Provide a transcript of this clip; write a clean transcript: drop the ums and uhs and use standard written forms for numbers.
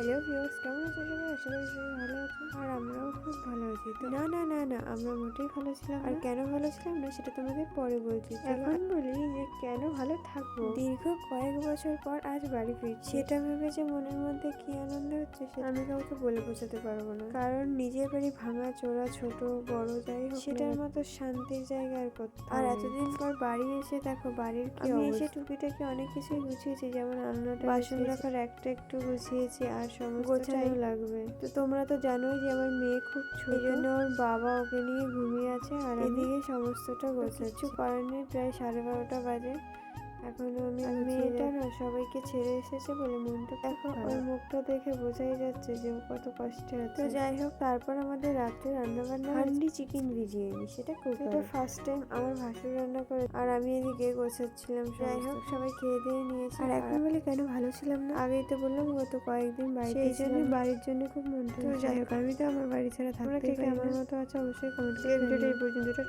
Hello viewers, কেমন আছো সবাই? আশা করি সবাই ভালো আছো আর আমরাও খুব ভালো আছি। তো না না না না আমরা মোটেই ভালো ছিলাম আর কেন ভালো ছিলাম না সেটা তোমাদের পরে বলছি। এখন বলি যে কেন ভালো থাকবো। দীর্ঘ কয়েক বছর পর আজ বাড়ি ফিরছি, সেটা ভেবে যে মনের মধ্যে কি আনন্দ হচ্ছে সেটা আমি কাউকে বলে বোঝাতে পারবো না। কারণ নিজের বাড়ি ভাঙা চোরা ছোট বড় যাই হোক, সেটার মতো শান্তির জায়গা আর কোথাও আর এতদিন পর বাড়ি এসে দেখো বাড়ির কি অবস্থা। আমি এসে টুকিটাকি অনেক কিছুই গুছিয়েছি, যেমন আলনাটা, বাসন রাখার একটা একটু গুছিয়েছি আর সমস্ত গোছানো লাগবে। তো তোমরা তো জানোই যে আমার মেয়ে খুব ছোট, এই জন্য ওর বাবা ওকে নিয়ে ঘুমিয়ে আছে আর এদিকে সমস্তটা গোছাচ্ছি। কিছু করার নেই, প্রায় 12:30 বাজে এখনো আমি মেয়েটা না সবাইকে ছেড়ে এসেছে বলে মনটা দেখো, ওর মুখটা দেখে বোঝাই যাচ্ছে যে ও কত কষ্টে আছে। তো যাই হোক, তারপর আমাদের রাত্রে রান্না বান্না হান্ডি চিকেন বিরিয়ানি, সেটা ফার্স্ট টাইম আমার ভাসুর রান্না করে আর আমি এদিকে গোছাচ্ছিলাম। যাই হোক, সবাই খেয়ে দিয়ে নিয়েছি আর এখন বলে কেন ভালো ছিলাম না, আগেই তো বললাম গত কয়েকদিন বাড়িতে, সেই জন্য বাড়ির জন্য খুব মন। তো যাই হোক, আমি তো আমার বাড়ি ছাড়া থাকতে পারি না। আমার মতো আছে অবশ্যই কমেন্ট করে। এই পর্যন্ত।